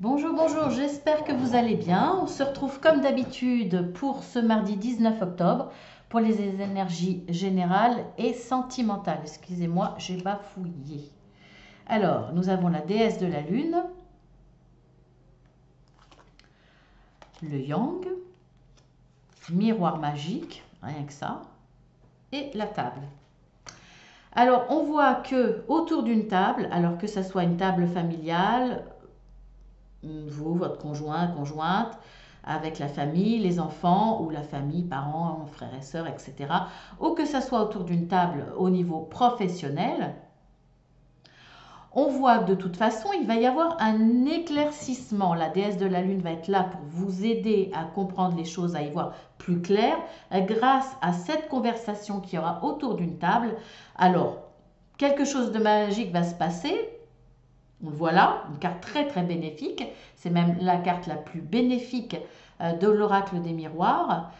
Bonjour, bonjour, j'espère que vous allez bien. On se retrouve comme d'habitude pour ce mardi 19 octobre pour les énergies générales et sentimentales. Excusez-moi, j'ai bafouillé. Alors, nous avons la déesse de la lune, le yang, miroir magique, rien que ça, et la table. Alors, on voit que autour d'une table, alors que ça soit une table familiale, vous, votre conjoint, conjointe, avec la famille, les enfants ou la famille, parents, frères et sœurs, etc. Ou que ça soit autour d'une table au niveau professionnel, on voit que de toute façon, il va y avoir un éclaircissement. La déesse de la lune va être là pour vous aider à comprendre les choses, à y voir plus clair, grâce à cette conversation qu'il y aura autour d'une table. Alors, quelque chose de magique va se passer. Voilà, une carte très très bénéfique. C'est même la carte la plus bénéfique de l'oracle des miroirs.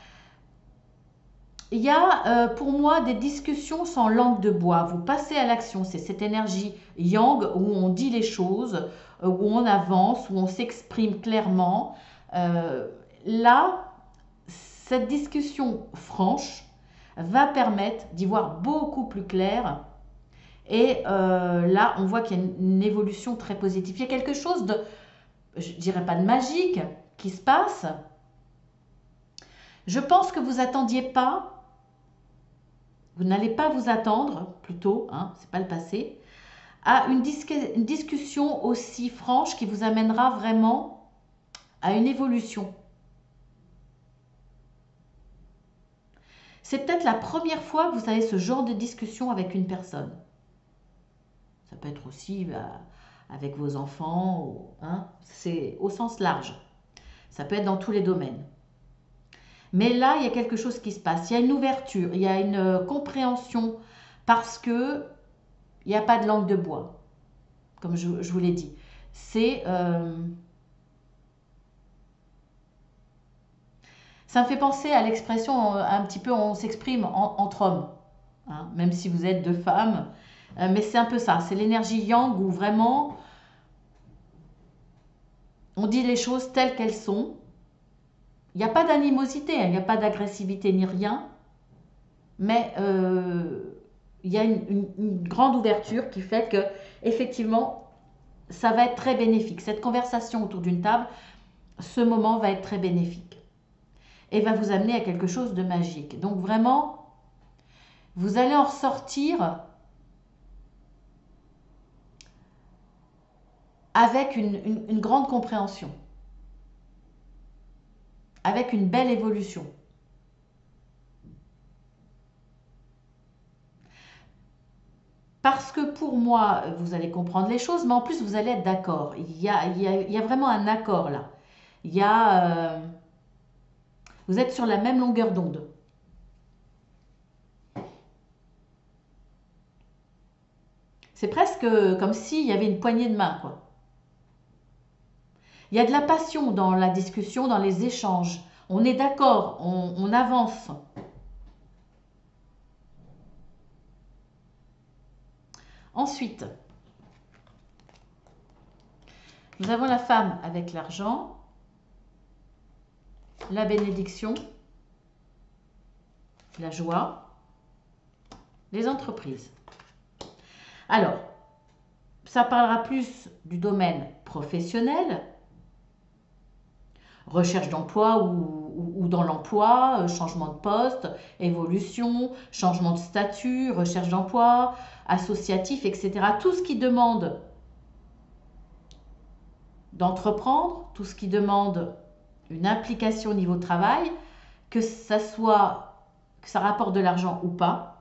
Il y a pour moi des discussions sans langue de bois. Vous passez à l'action. C'est cette énergie yang où on dit les choses, où on avance, où on s'exprime clairement. Là, cette discussion franche va permettre d'y voir beaucoup plus clair. Et là, on voit qu'il y a une évolution très positive. Il y a quelque chose de, je dirais pas de magique, qui se passe. Je pense que vous attendiez pas, vous n'allez pas vous attendre, plutôt, hein, c'est pas le passé, à une discussion aussi franche qui vous amènera vraiment à une évolution. C'est peut-être la première fois que vous avez ce genre de discussion avec une personne. Ça peut être aussi avec vos enfants, hein, c'est au sens large. Ça peut être dans tous les domaines. Mais là, il y a quelque chose qui se passe. Il y a une ouverture, il y a une compréhension parce que il n'y a pas de langue de bois, comme je vous l'ai dit. C'est, ça me fait penser à l'expression un petit peu on s'exprime entre hommes, hein, même si vous êtes deux femmes. Mais c'est un peu ça, c'est l'énergie yang où vraiment on dit les choses telles qu'elles sont. Il n'y a pas d'animosité, hein, il n'y a pas d'agressivité ni rien, mais il y a une grande ouverture qui fait que, effectivement, ça va être très bénéfique. Cette conversation autour d'une table, ce moment va être très bénéfique et va vous amener à quelque chose de magique. Donc vraiment, vous allez en ressortir avec une grande compréhension, avec une belle évolution. Parce que pour moi, vous allez comprendre les choses, mais en plus, vous allez être d'accord. Il y a vraiment un accord là. Il y a, vous êtes sur la même longueur d'onde. C'est presque comme s'il y avait une poignée de main, quoi. Il y a de la passion dans la discussion, dans les échanges. On est d'accord, on avance. Ensuite, nous avons la femme avec l'argent, la bénédiction, la joie, les entreprises. Alors, ça parlera plus du domaine professionnel, recherche d'emploi ou dans l'emploi, changement de poste, évolution, changement de statut, recherche d'emploi, associatif, etc. Tout ce qui demande d'entreprendre, tout ce qui demande une implication au niveau travail, que ça soit, que ça rapporte de l'argent ou pas.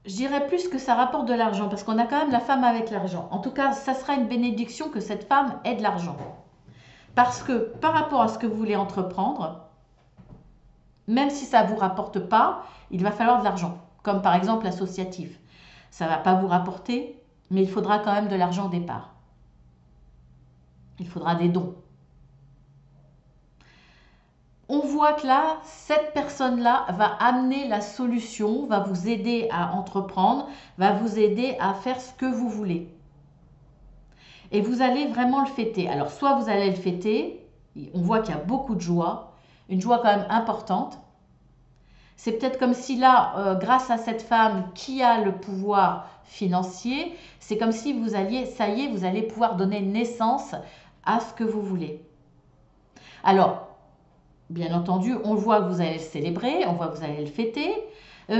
Je dirais plus que ça rapporte de l'argent parce qu'on a quand même la femme avec l'argent. En tout cas, ça sera une bénédiction que cette femme ait de l'argent. Parce que par rapport à ce que vous voulez entreprendre, même si ça ne vous rapporte pas, il va falloir de l'argent. Comme par exemple l'associatif. Ça ne va pas vous rapporter, mais il faudra quand même de l'argent au départ. Il faudra des dons. on voit que là, cette personne-là va amener la solution, va vous aider à entreprendre, va vous aider à faire ce que vous voulez. Et vous allez vraiment le fêter. Alors, soit vous allez le fêter, on voit qu'il y a beaucoup de joie, une joie quand même importante. C'est peut-être comme si là, grâce à cette femme qui a le pouvoir financier, c'est comme si vous alliez, ça y est, vous allez pouvoir donner naissance à ce que vous voulez. Alors, bien entendu, on voit que vous allez le célébrer, on voit que vous allez le fêter.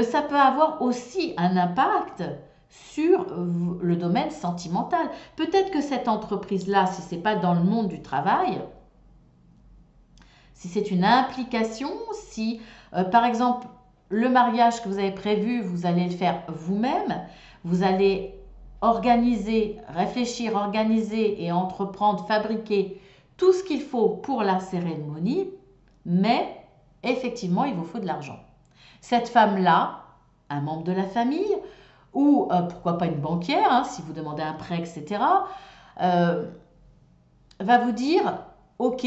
Ça peut avoir aussi un impact sur le domaine sentimental. Peut-être que cette entreprise-là, si ce n'est pas dans le monde du travail, si c'est une implication, si par exemple le mariage que vous avez prévu, vous allez le faire vous-même, vous allez organiser, réfléchir, organiser et entreprendre, fabriquer tout ce qu'il faut pour la cérémonie, mais effectivement, il vous faut de l'argent. Cette femme-là, un membre de la famille, ou pourquoi pas une banquière, hein, si vous demandez un prêt, etc., va vous dire, ok,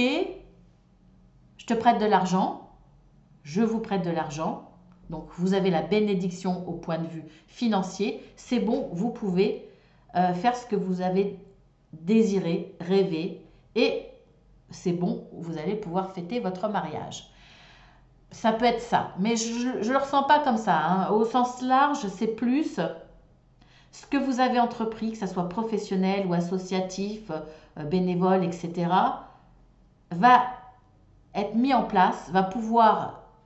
je te prête de l'argent, je vous prête de l'argent, donc vous avez la bénédiction au point de vue financier, c'est bon, vous pouvez faire ce que vous avez désiré, rêvé, et c'est bon, vous allez pouvoir fêter votre mariage. Ça peut être ça, mais je ne le ressens pas comme ça, hein. Au sens large, c'est plus ce que vous avez entrepris, que ce soit professionnel ou associatif, bénévole, etc., va être mis en place,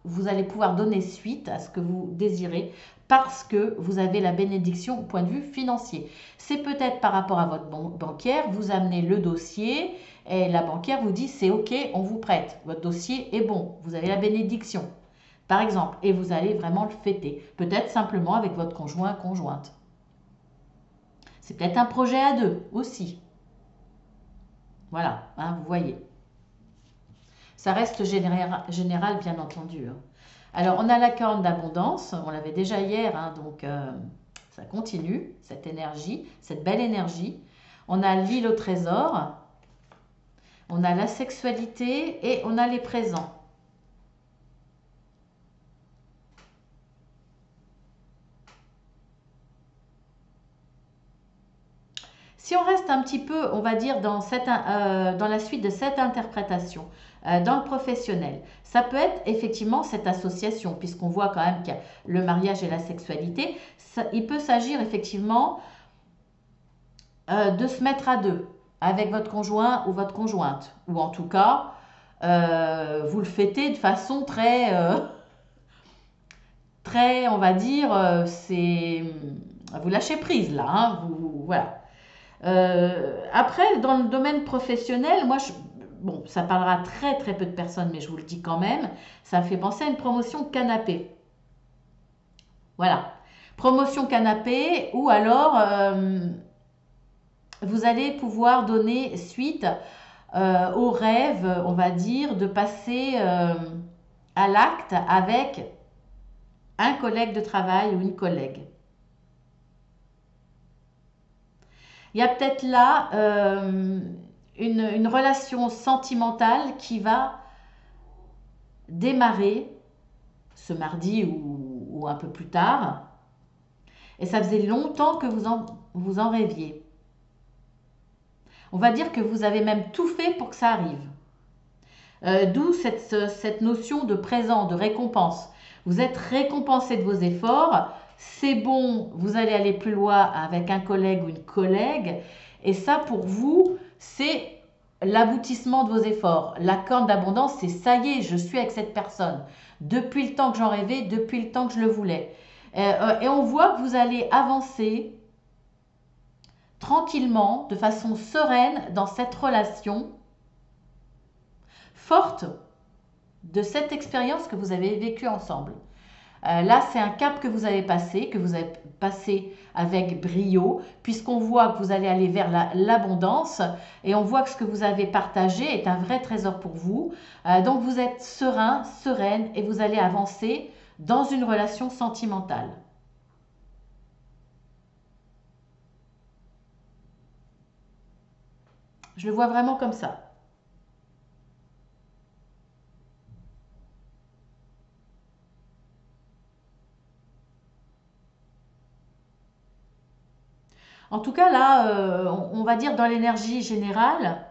vous allez pouvoir donner suite à ce que vous désirez parce que vous avez la bénédiction au point de vue financier. C'est peut-être par rapport à votre banquière, vous amenez le dossier et la banquière vous dit c'est ok, on vous prête, votre dossier est bon, vous avez la bénédiction, par exemple, et vous allez vraiment le fêter, peut-être simplement avec votre conjoint, conjointe. C'est peut-être un projet à deux aussi. Voilà, hein, vous voyez. Ça reste général, bien entendu. Alors, on a la corne d'abondance, on l'avait déjà hier, hein, donc ça continue, cette énergie, cette belle énergie. On a l'île au trésor, on a la sexualité et on a les présents. Si on reste un petit peu, on va dire, dans la suite de cette interprétation, dans le professionnel, ça peut être effectivement cette association, puisqu'on voit quand même qu'il y a le mariage et la sexualité. Il peut s'agir effectivement de se mettre à deux avec votre conjoint ou votre conjointe, ou en tout cas, vous le fêtez de façon très, on va dire, vous lâchez prise là, hein, voilà. Après, dans le domaine professionnel, bon, ça parlera très très peu de personnes, mais je vous le dis quand même, ça me fait penser à une promotion canapé. Voilà. Promotion canapé, ou alors vous allez pouvoir donner suite au rêve, on va dire, de passer à l'acte avec un collègue de travail ou une collègue. Il y a peut-être là une relation sentimentale qui va démarrer ce mardi ou un peu plus tard. Et ça faisait longtemps que vous en rêviez. On va dire que vous avez même tout fait pour que ça arrive. D'où cette notion de présent, de récompense. Vous êtes récompensé de vos efforts. C'est bon, vous allez aller plus loin avec un collègue ou une collègue. Et ça, pour vous, c'est l'aboutissement de vos efforts. La corne d'abondance, c'est ça y est, je suis avec cette personne. Depuis le temps que j'en rêvais, depuis le temps que je le voulais. Et on voit que vous allez avancer tranquillement, de façon sereine dans cette relation forte de cette expérience que vous avez vécue ensemble. Là, c'est un cap que vous avez passé avec brio, puisqu'on voit que vous allez aller vers l'abondance et on voit que ce que vous avez partagé est un vrai trésor pour vous. Donc, vous êtes serein, sereine et vous allez avancer dans une relation sentimentale. Je le vois vraiment comme ça. En tout cas, là, on va dire dans l'énergie générale,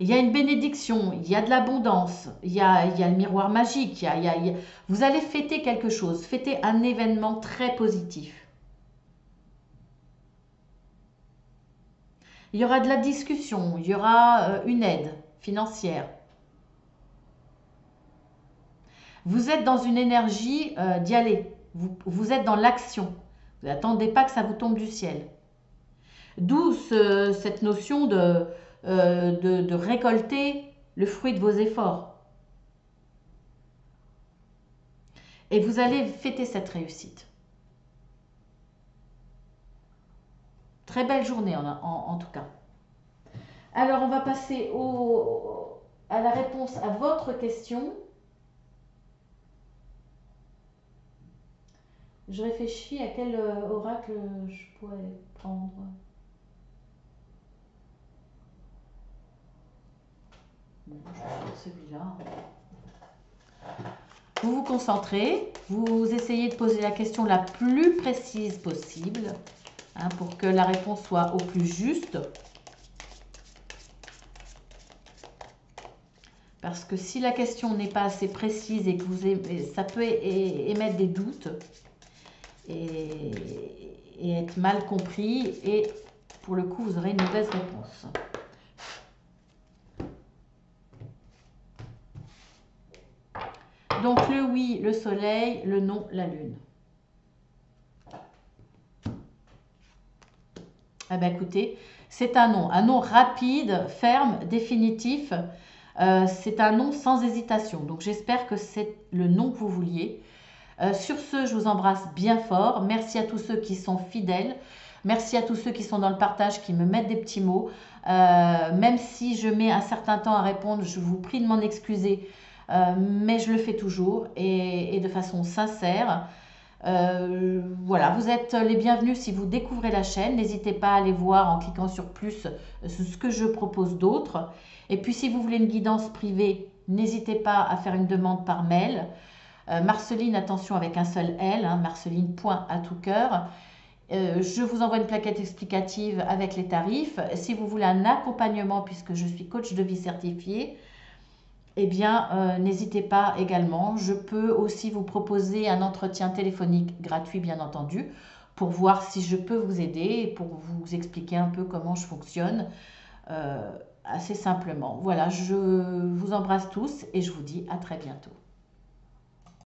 il y a une bénédiction, il y a de l'abondance, il y a le miroir magique, vous allez fêter quelque chose, fêter un événement très positif. Il y aura de la discussion, il y aura une aide financière. Vous êtes dans une énergie d'y aller, vous êtes dans l'action. Vous n'attendez pas que ça vous tombe du ciel. D'où cette notion de récolter le fruit de vos efforts. Et vous allez fêter cette réussite. Très belle journée en tout cas. Alors on va passer à la réponse à votre question. Je réfléchis à quel oracle je pourrais prendre. Bon, je vais prendre celui-là. Vous vous concentrez, vous essayez de poser la question la plus précise possible, hein, pour que la réponse soit au plus juste. Parce que si la question n'est pas assez précise et que ça peut émettre des doutes et être mal compris, et pour le coup, vous aurez une mauvaise réponse. Donc le oui, le soleil, le non, la lune. Eh bien écoutez, c'est un non rapide, ferme, définitif. C'est un non sans hésitation. Donc j'espère que c'est le non que vous vouliez. Sur ce, je vous embrasse bien fort. Merci à tous ceux qui sont fidèles. Merci à tous ceux qui sont dans le partage, qui me mettent des petits mots. Même si je mets un certain temps à répondre, je vous prie de m'en excuser. Mais je le fais toujours et de façon sincère. Voilà, vous êtes les bienvenus si vous découvrez la chaîne. N'hésitez pas à aller voir en cliquant sur plus ce que je propose d'autre. Et puis si vous voulez une guidance privée, n'hésitez pas à faire une demande par mail. Marceline, attention avec un seul L, hein, marceline.atoucoeur. Je vous envoie une plaquette explicative avec les tarifs. Si vous voulez un accompagnement, puisque je suis coach de vie certifié, eh bien, n'hésitez pas également. Je peux aussi vous proposer un entretien téléphonique gratuit, bien entendu, pour voir si je peux vous aider et pour vous expliquer un peu comment je fonctionne assez simplement. Voilà, je vous embrasse tous et je vous dis à très bientôt.